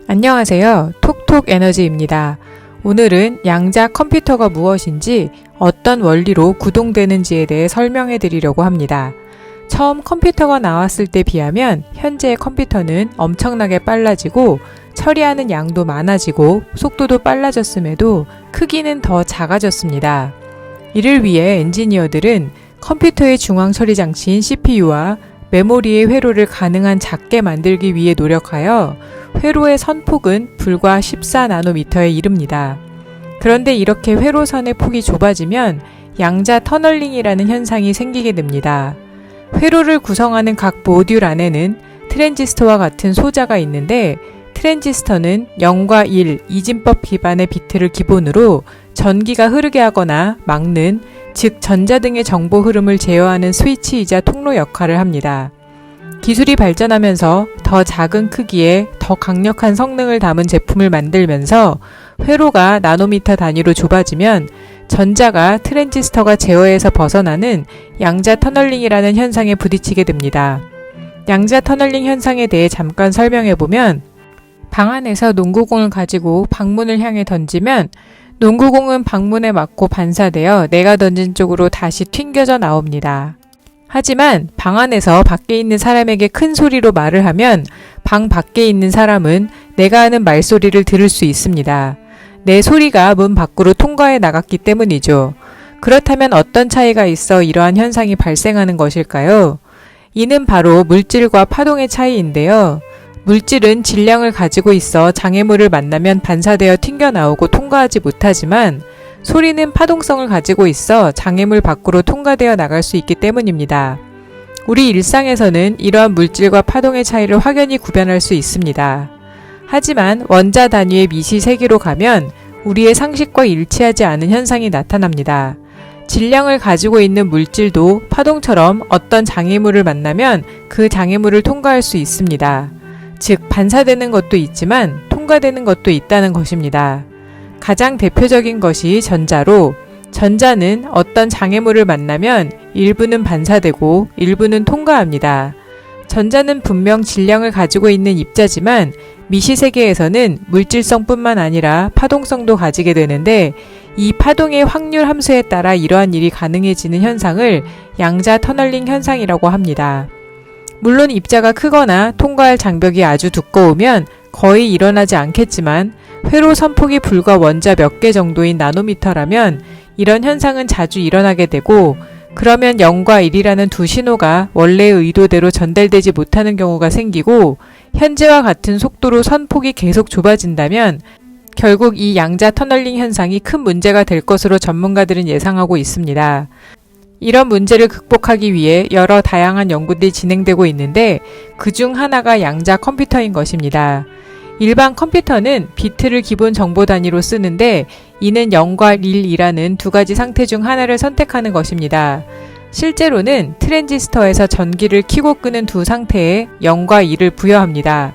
안녕하세요. 톡톡에너지입니다. 오늘은 양자 컴퓨터가 무엇인지 어떤 원리로 구동되는지에 대해 설명해 드리려고 합니다. 처음 컴퓨터가 나왔을 때 비하면 현재의 컴퓨터는 엄청나게 빨라지고 처리하는 양도 많아지고 속도도 빨라졌음에도 크기는 더 작아졌습니다. 이를 위해 엔지니어들은 컴퓨터의 중앙 처리 장치인 CPU와 메모리의 회로를 가능한 작게 만들기 위해 노력하여 회로의 선폭은 불과 14나노미터에 이릅니다. 그런데 이렇게 회로선의 폭이 좁아지면 양자 터널링이라는 현상이 생기게 됩니다. 회로를 구성하는 각 모듈 안에는 트랜지스터와 같은 소자가 있는데 트랜지스터는 0과 1 이진법 기반의 비트를 기본으로 전기가 흐르게 하거나 막는, 즉 전자 등의 정보 흐름을 제어하는 스위치이자 통로 역할을 합니다. 기술이 발전하면서 더 작은 크기에 더 강력한 성능을 담은 제품을 만들면서 회로가 나노미터 단위로 좁아지면 전자가 트랜지스터가 제어에서 벗어나는 양자 터널링이라는 현상에 부딪히게 됩니다. 양자 터널링 현상에 대해 잠깐 설명해보면 방 안에서 농구공을 가지고 방문을 향해 던지면 농구공은 방문에 맞고 반사되어 내가 던진 쪽으로 다시 튕겨져 나옵니다. 하지만 방 안에서 밖에 있는 사람에게 큰 소리로 말을 하면 방 밖에 있는 사람은 내가 하는 말소리를 들을 수 있습니다. 내 소리가 문 밖으로 통과해 나갔기 때문이죠. 그렇다면 어떤 차이가 있어 이러한 현상이 발생하는 것일까요? 이는 바로 물질과 파동의 차이인데요. 물질은 질량을 가지고 있어 장애물을 만나면 반사되어 튕겨나오고 통과하지 못하지만 소리는 파동성을 가지고 있어 장애물 밖으로 통과되어 나갈 수 있기 때문입니다. 우리 일상에서는 이러한 물질과 파동의 차이를 확연히 구별할 수 있습니다. 하지만 원자 단위의 미시 세계로 가면 우리의 상식과 일치하지 않은 현상이 나타납니다. 질량을 가지고 있는 물질도 파동처럼 어떤 장애물을 만나면 그 장애물을 통과할 수 있습니다. 즉 반사되는 것도 있지만 통과되는 것도 있다는 것입니다. 가장 대표적인 것이 전자로, 전자는 어떤 장애물을 만나면 일부는 반사되고 일부는 통과합니다. 전자는 분명 질량을 가지고 있는 입자지만 미시세계에서는 물질성뿐만 아니라 파동성도 가지게 되는데 이 파동의 확률 함수에 따라 이러한 일이 가능해지는 현상을 양자 터널링 현상이라고 합니다. 물론 입자가 크거나 통과할 장벽이 아주 두꺼우면 거의 일어나지 않겠지만 회로 선폭이 불과 원자 몇 개 정도인 나노미터라면 이런 현상은 자주 일어나게 되고 그러면 0과 1이라는 두 신호가 원래의 의도대로 전달되지 못하는 경우가 생기고 현재와 같은 속도로 선폭이 계속 좁아진다면 결국 이 양자 터널링 현상이 큰 문제가 될 것으로 전문가들은 예상하고 있습니다. 이런 문제를 극복하기 위해 여러 다양한 연구들이 진행되고 있는데 그중 하나가 양자 컴퓨터인 것입니다. 일반 컴퓨터는 비트를 기본 정보 단위로 쓰는데 이는 0과 1이라는 두 가지 상태 중 하나를 선택하는 것입니다. 실제로는 트랜지스터에서 전기를 켜고 끄는 두 상태에 0과 1을 부여합니다.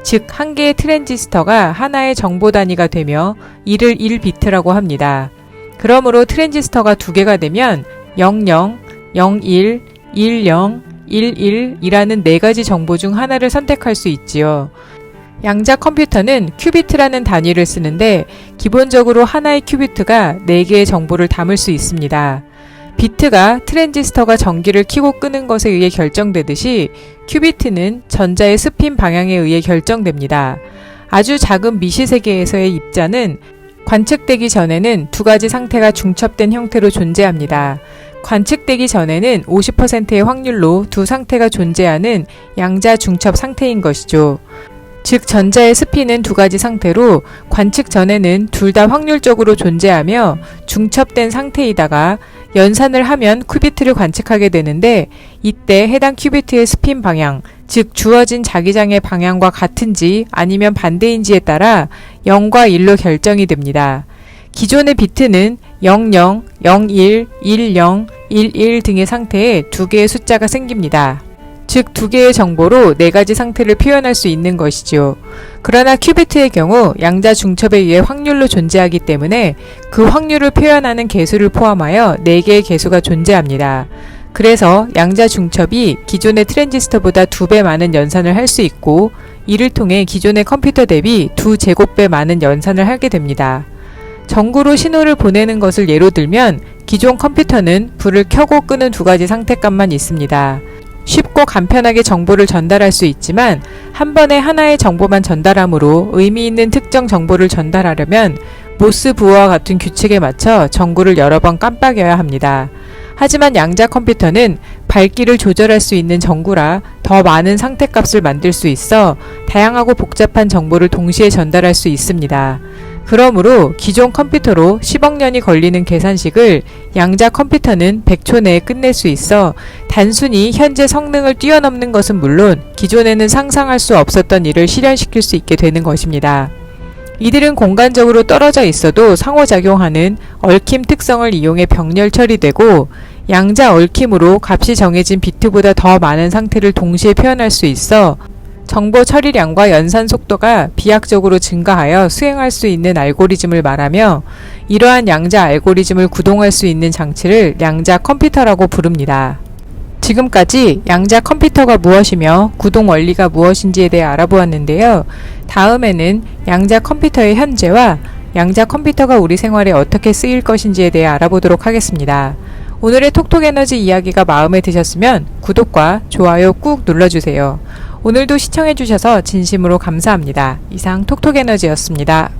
즉 한 개의 트랜지스터가 하나의 정보 단위가 되며 이를 1비트라고 합니다. 그러므로 트랜지스터가 두 개가 되면 00, 01, 10, 11이라는 네 가지 정보 중 하나를 선택할 수 있지요. 양자 컴퓨터는 큐비트라는 단위를 쓰는데 기본적으로 하나의 큐비트가 4개의 정보를 담을 수 있습니다. 비트가 트랜지스터가 전기를 켜고 끄는 것에 의해 결정되듯이 큐비트는 전자의 스핀 방향에 의해 결정됩니다. 아주 작은 미시세계에서의 입자는 관측되기 전에는 두 가지 상태가 중첩된 형태로 존재합니다. 관측되기 전에는 50%의 확률로 두 상태가 존재하는 양자 중첩 상태인 것이죠. 즉 전자의 스핀은 두 가지 상태로 관측 전에는 둘 다 확률적으로 존재하며 중첩된 상태이다가 연산을 하면 큐비트를 관측하게 되는데 이때 해당 큐비트의 스핀 방향, 즉 주어진 자기장의 방향과 같은지 아니면 반대인지에 따라 0과 1로 결정이 됩니다. 기존의 비트는 00, 01, 10, 11 등의 상태에 두 개의 숫자가 생깁니다. 즉 두 개의 정보로 네 가지 상태를 표현할 수 있는 것이죠. 그러나 큐비트의 경우 양자 중첩에 의해 확률로 존재하기 때문에 그 확률을 표현하는 개수를 포함하여 네 개의 개수가 존재합니다. 그래서 양자 중첩이 기존의 트랜지스터보다 2배 많은 연산을 할 수 있고, 이를 통해 기존의 컴퓨터 대비 2제곱배 많은 연산을 하게 됩니다. 전구로 신호를 보내는 것을 예로 들면 기존 컴퓨터는 불을 켜고 끄는 두 가지 상태값만 있습니다. 쉽고 간편하게 정보를 전달할 수 있지만 한 번에 하나의 정보만 전달하므로 의미 있는 특정 정보를 전달하려면 모스 부호와 같은 규칙에 맞춰 전구를 여러 번 깜빡여야 합니다. 하지만 양자 컴퓨터는 밝기를 조절할 수 있는 전구라 더 많은 상태값을 만들 수 있어 다양하고 복잡한 정보를 동시에 전달할 수 있습니다. 그러므로 기존 컴퓨터로 10억 년이 걸리는 계산식을 양자 컴퓨터는 100초 내에 끝낼 수 있어 단순히 현재 성능을 뛰어넘는 것은 물론 기존에는 상상할 수 없었던 일을 실현시킬 수 있게 되는 것입니다. 이들은 공간적으로 떨어져 있어도 상호작용하는 얽힘 특성을 이용해 병렬 처리되고, 양자 얽힘으로 값이 정해진 비트보다 더 많은 상태를 동시에 표현할 수 있어 정보 처리량과 연산 속도가 비약적으로 증가하여 수행할 수 있는 알고리즘을 말하며, 이러한 양자 알고리즘을 구동할 수 있는 장치를 양자 컴퓨터라고 부릅니다. 지금까지 양자 컴퓨터가 무엇이며 구동 원리가 무엇인지에 대해 알아보았는데요. 다음에는 양자 컴퓨터의 현재와 양자 컴퓨터가 우리 생활에 어떻게 쓰일 것인지에 대해 알아보도록 하겠습니다. 오늘의 톡톡에너지 이야기가 마음에 드셨으면 구독과 좋아요 꾹 눌러주세요. 오늘도 시청해주셔서 진심으로 감사합니다. 이상 톡톡에너지였습니다.